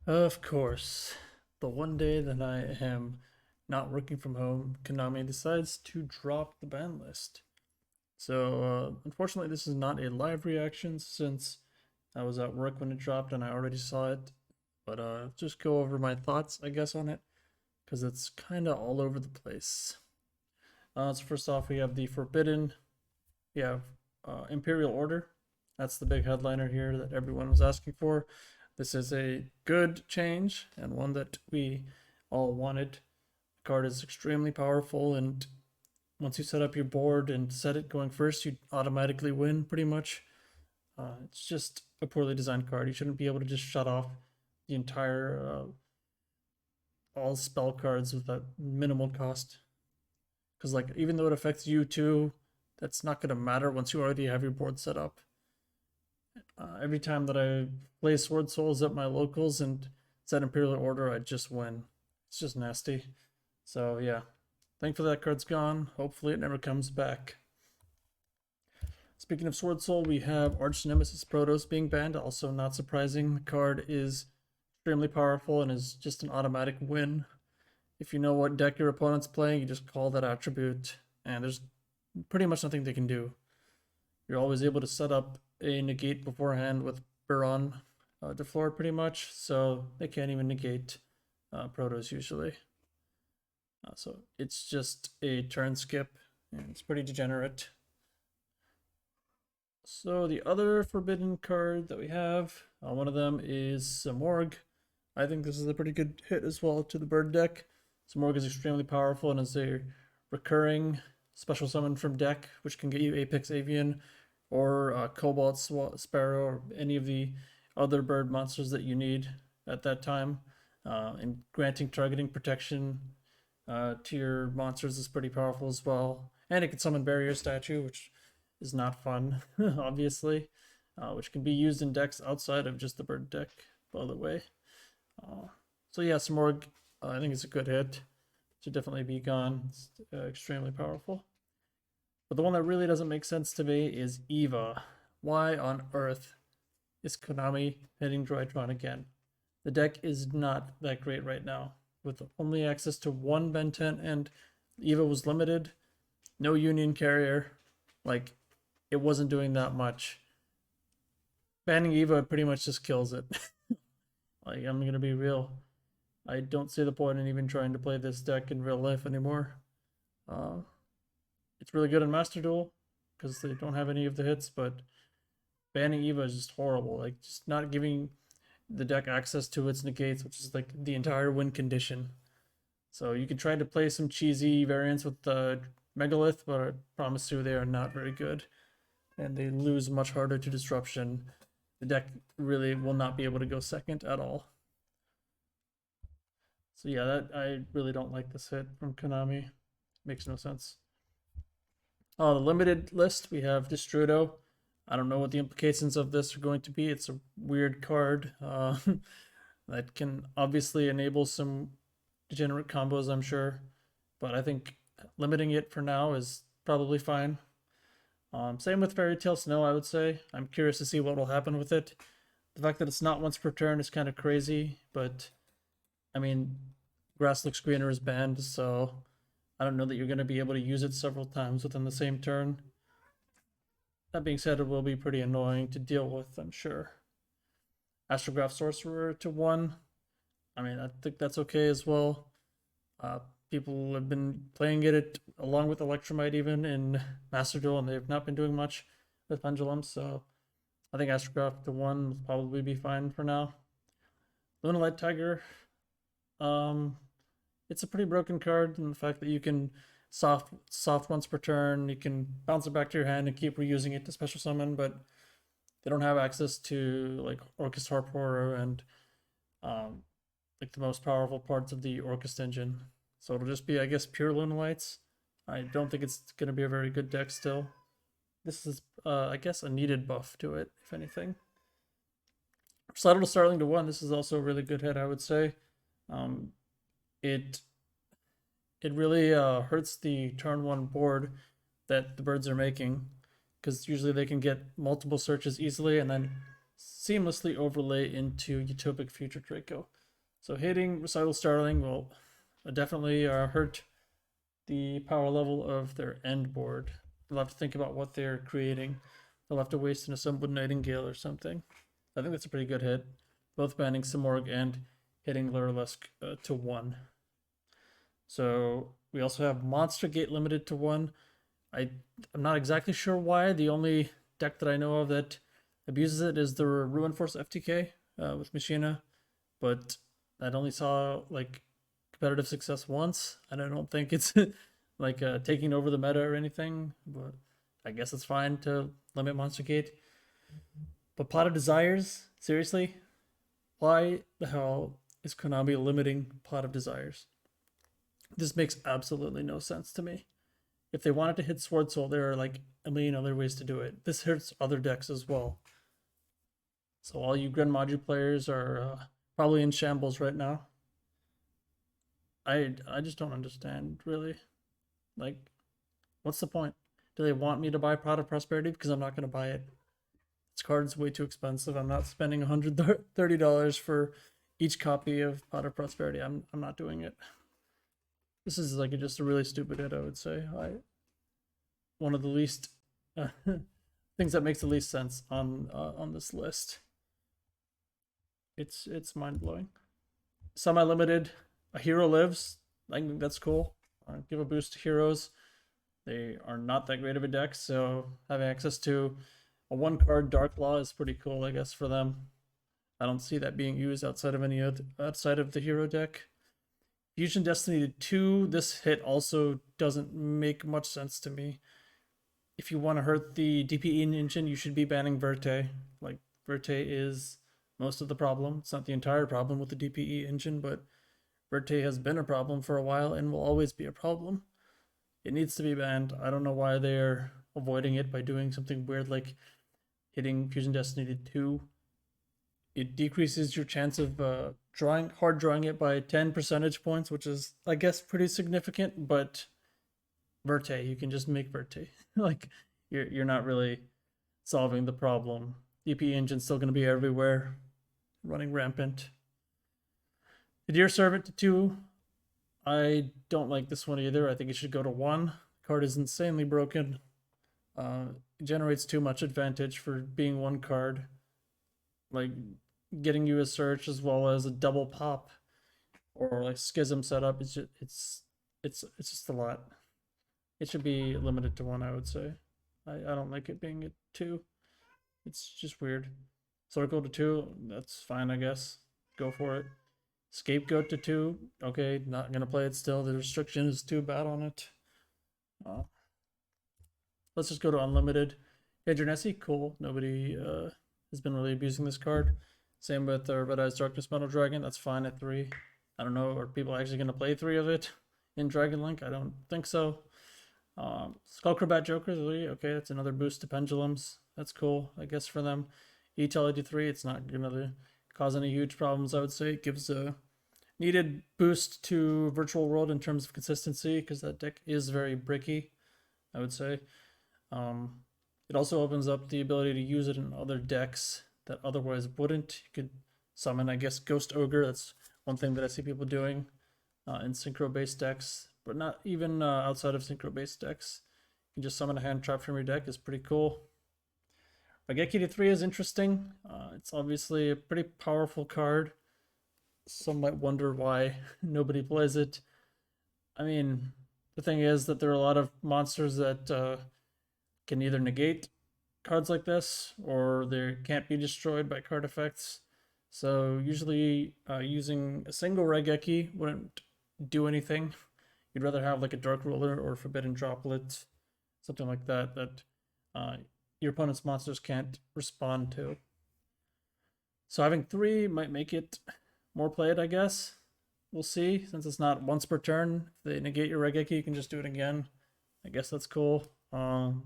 Of course. The one day that I am not working from home, Konami decides to drop the ban list. So, unfortunately, this is not a live reaction since I was at work when it dropped and I already saw it. But just go over my thoughts, I guess, on it because it's kind of all over the place. So first off, we have the Forbidden. We have Imperial Order. That's the big headliner here that everyone was asking for. This is a good change and one that we all wanted. The card is extremely powerful, and once you set up your board and set it going first, you automatically win pretty much. It's just a poorly designed card. You shouldn't be able to just shut off the entire all spell cards with that minimal cost. Because like even though it affects you too, that's not gonna matter once you already have your board set up. Every time that I play Sword Souls at my locals and set Imperial Order, I just win. It's just nasty. So yeah, thankfully that card's gone. Hopefully it never comes back. Speaking of Sword Soul, we have Arch Nemesis Protos being banned. Also not surprising. The card is extremely powerful and is just an automatic win. If you know what deck your opponent's playing, you just call that attribute, and there's pretty much nothing they can do. You're always able to set up a negate beforehand with Baron Deflor pretty much, so they can't even negate Protos usually. So it's just a turn skip, and it's pretty degenerate. So the other forbidden card that we have, one of them is Samorg. I think this is a pretty good hit as well to the bird deck. Samorg is extremely powerful and is a recurring special summon from deck, which can get you Apex Avian or Cobalt Sparrow or any of the other bird monsters that you need at that time. And granting targeting protection to your monsters is pretty powerful as well. And it can summon Barrier Statue, which is not fun, obviously, which can be used in decks outside of just the bird deck, by the way. So yeah, Smorg, I think it's a good hit. Should definitely be gone. It's extremely powerful. But the one that really doesn't make sense to me is Eva. Why on earth is Konami hitting Droidtron again? The deck is not that great right now. With only access to one Ben 10 and Eva was limited, no Union carrier, like it wasn't doing that much. Banning Eva pretty much just kills it. Like, I'm gonna be real. I don't see the point in even trying to play this deck in real life anymore. Uh, it's really good in Master Duel because they don't have any of the hits, but banning Eva is just horrible. Like, just not giving the deck access to its negates, which is like the entire win condition. So you can try to play some cheesy variants with the Megalith, but I promise you they are not very good. And they lose much harder to disruption. The deck really will not be able to go second at all. So yeah, that I really don't like this hit from Konami. Makes no sense. Oh, the limited list, we have Destrudo. I don't know what the implications of this are going to be. It's a weird card that can obviously enable some degenerate combos, I'm sure. But I think limiting it for now is probably fine. Same with Fairy Tale Snow, I would say. I'm curious to see what will happen with it. The fact that it's not once per turn is kind of crazy, but I mean, Grass Looks Greener is banned, so I don't know that you're going to be able to use it several times within the same turn. That being said, it will be pretty annoying to deal with, I'm sure. Astrograph Sorcerer to 1. I mean, I think that's okay as well. People have been playing it along with Electromite even in Master Duel, and they've not been doing much with Pendulum, so I think Astrograph to 1 will probably be fine for now. Lunalight Tiger, it's a pretty broken card in the fact that you can soft once per turn, you can bounce it back to your hand and keep reusing it to special summon, but they don't have access to like Orcust Harpor and like the most powerful parts of the Orcust engine. So it'll just be, I guess, pure Lunalights. I don't think it's going to be a very good deck still. This is, I guess, a needed buff to it, if anything. Slide to Starling to 1. This is also a really good hit, I would say. It really hurts the turn 1 board that the birds are making, because usually they can get multiple searches easily, and then seamlessly overlay into Utopic Future Draco. So hitting Recital Starling will definitely hurt the power level of their end board. They'll have to think about what they're creating. They'll have to waste an Assembled Nightingale or something. I think that's a pretty good hit. Both banning Simorgh and hitting Lurlesk to 1. So we also have Monster Gate limited to 1. I'm not exactly sure why. The only deck that I know of that abuses it is the Ruin Force FTK with Machina, but that only saw like competitive success once, and I don't think it's like taking over the meta or anything. But I guess it's fine to limit Monster Gate. But Pot of Desires, seriously, why the hell is Konami limiting Pot of Desires? This makes absolutely no sense to me. If they wanted to hit Sword Soul, there are like a million other ways to do it. This hurts other decks as well. So all you Grand Maju players are probably in shambles right now. I just don't understand, really. Like, what's the point? Do they want me to buy Pot of Prosperity? Because I'm not going to buy it. This card's way too expensive. I'm not spending $130 for each copy of Pot of Prosperity. I'm not doing it. This is like just a really stupid hit, I would say. One of the least things that makes the least sense on this list. It's mind blowing. Semi-limited. A hero lives. I think that's cool. Give a boost to heroes. They are not that great of a deck, so having access to a 1-card Dark Law is pretty cool, I guess, for them. I don't see that being used outside of the hero deck. Fusion Destiny to 2. This hit also doesn't make much sense to me. If you want to hurt the DPE engine, you should be banning Verte. Like, Verte is most of the problem. It's not the entire problem with the DPE engine, but Verte has been a problem for a while and will always be a problem. It needs to be banned. I don't know why they're avoiding it by doing something weird like hitting Fusion Destiny to 2. It decreases your chance of hard drawing it by 10 percentage points, which is, I guess, pretty significant, but Verte, you can just make Verte. Like, you're not really solving the problem. DP engine's still going to be everywhere, running rampant. The Deer Servant to 2. I don't like this one either. I think it should go to 1. The card is insanely broken. It generates too much advantage for being 1 card. Like, getting you a search as well as a double pop or like schism setup. It's just a lot. It should be limited to 1, I would say. I don't like it being at 2. It's just weird. Circle to 2, that's fine, I guess. Go for it. Scapegoat to 2, okay, not gonna play it still. The restriction is too bad on it. Let's just go to unlimited. Hadronesi, cool. Nobody has been really abusing this card. Same with Red Eyes Darkness Metal Dragon. That's fine at 3. I don't know, are people actually going to play 3 of it in Dragon Link? I don't think so. Skullcrobat Joker 3. Okay, that's another boost to Pendulums. That's cool, I guess, for them. Etelity 3. It's not going to cause any huge problems, I would say. It gives a needed boost to Virtual World in terms of consistency because that deck is very bricky, I would say. It also opens up the ability to use it in other decks that otherwise wouldn't. You could summon, I guess, Ghost Ogre. That's one thing that I see people doing in synchro-based decks, but not even outside of synchro-based decks. You can just summon a hand trap from your deck. Is pretty cool. Raigeki to 3 is interesting. It's obviously a pretty powerful card. Some might wonder why nobody plays it. I mean, the thing is that there are a lot of monsters that can either negate cards like this or they can't be destroyed by card effects. So usually using a single Raigeki wouldn't do anything. You'd rather have like a Dark Ruler or Forbidden Droplet, something like that, that your opponent's monsters can't respond to. So having 3 might make it more played, I guess. We'll see. Since it's not once per turn, if they negate your Raigeki, you can just do it again. I guess that's cool.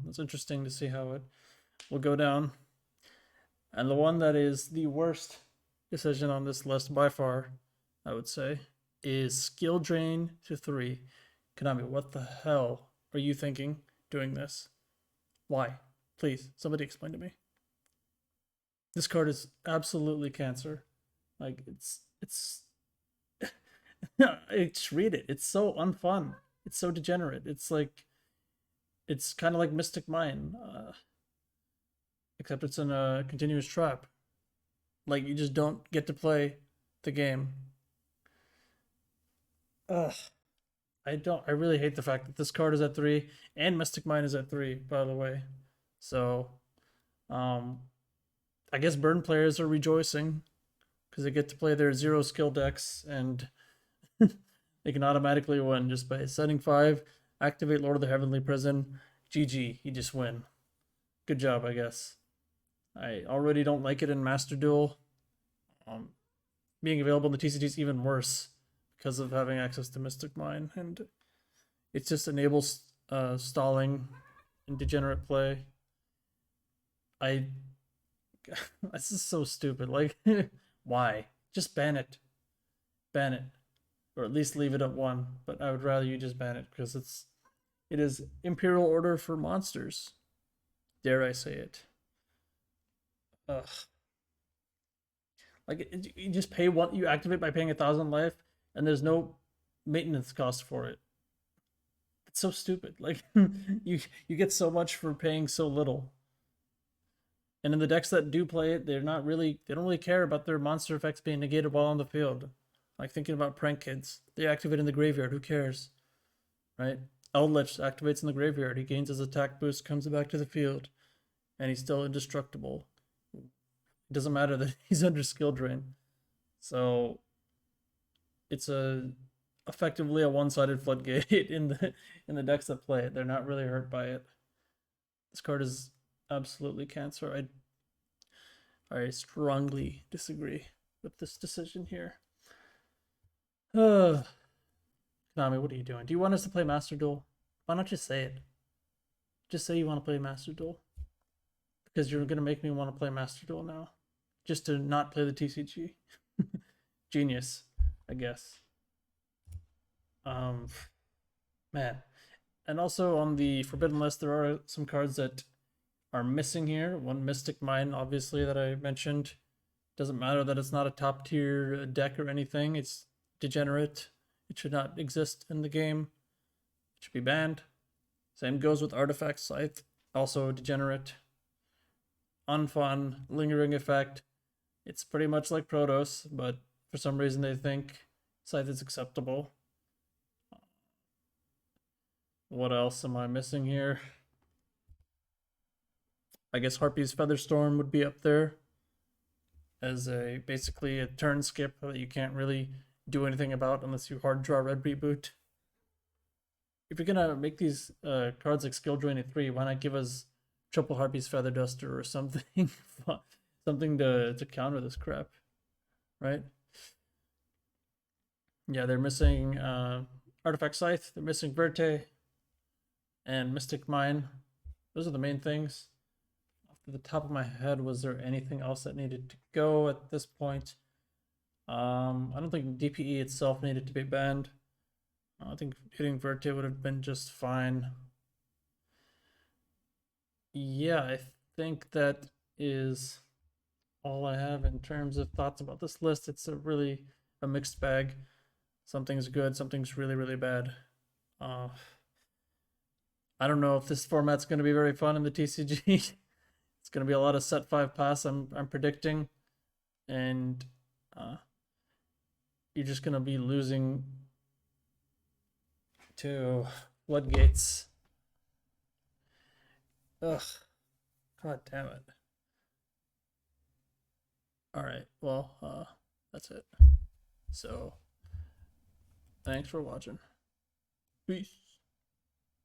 It's interesting to see how it will go down. And the one that is the worst decision on this list by far, I would say, is Skill Drain to 3. Konami, what the hell are you thinking doing this? Why? Please, somebody explain to me. This card is absolutely cancer. Like it's just read it. It's so unfun. It's so degenerate. It's like it's kind of like Mystic Mine, except it's in a continuous trap. Like you just don't get to play the game. Ugh. I don't. I really hate the fact that this card is at 3 and Mystic Mine is at 3. By the way, so um, I guess Burn players are rejoicing because they get to play their 0 skill decks and they can automatically win just by setting 5, activate Lord of the Heavenly Prison. GG, you just win. Good job, I guess. I already don't like it in Master Duel. Um, Being available in the TCG is even worse because of having access to Mystic Mine, and it just enables stalling and degenerate play. I this is so stupid. Like, why? Just ban it, or at least leave it at 1. But I would rather you just ban it because it is Imperial Order for monsters. Dare I say it? Ugh. Like you just pay one, you activate by paying 1,000 life, and there's no maintenance cost for it. It's so stupid. Like you get so much for paying so little. And in the decks that do play it, they don't really care about their monster effects being negated while on the field. Like thinking about prank kids, they activate in the graveyard. Who cares, right? Eldritch activates in the graveyard. He gains his attack boost, comes back to the field, and he's still indestructible. It doesn't matter that he's under skill drain. So it's effectively a one-sided floodgate in the decks that play it. They're not really hurt by it. This card is absolutely cancer. I strongly disagree with this decision here. Konami, what are you doing? Do you want us to play Master Duel? Why not just say it? Just say you want to play Master Duel. Because you're gonna make me want to play Master Duel now. Just to not play the TCG. Genius, I guess. Man. And also on the Forbidden list, there are some cards that are missing here. One Mystic Mine, obviously, that I mentioned. Doesn't matter that it's not a top tier deck or anything. It's degenerate. It should not exist in the game. It should be banned. Same goes with Artifact Scythe. Also degenerate. Unfun. Lingering effect. It's pretty much like Protoss, but for some reason they think Scythe is acceptable. What else am I missing here? I guess Harpy's Featherstorm would be up there as basically a turn skip that you can't really do anything about unless you hard draw red reboot. If you're gonna make these cards like skill drain at 3, why not give us triple Harpy's Feather Duster or something, something to counter this crap, right? Yeah, they're missing Artifact Scythe, they're missing Verte, and Mystic Mine. Those are the main things. Off the top of my head, was there anything else that needed to go at this point? I don't think DPE itself needed to be banned. I think hitting Verte would have been just fine. Yeah, I think that is all I have in terms of thoughts about this list. It's a mixed bag. Something's good, something's really, really bad. I don't know if this format's going to be very fun in the TCG. It's going to be a lot of set 5 pass, I'm predicting. And you're just going to be losing to floodgates. Ugh. God damn it. Alright, well, that's it. So, thanks for watching. Peace.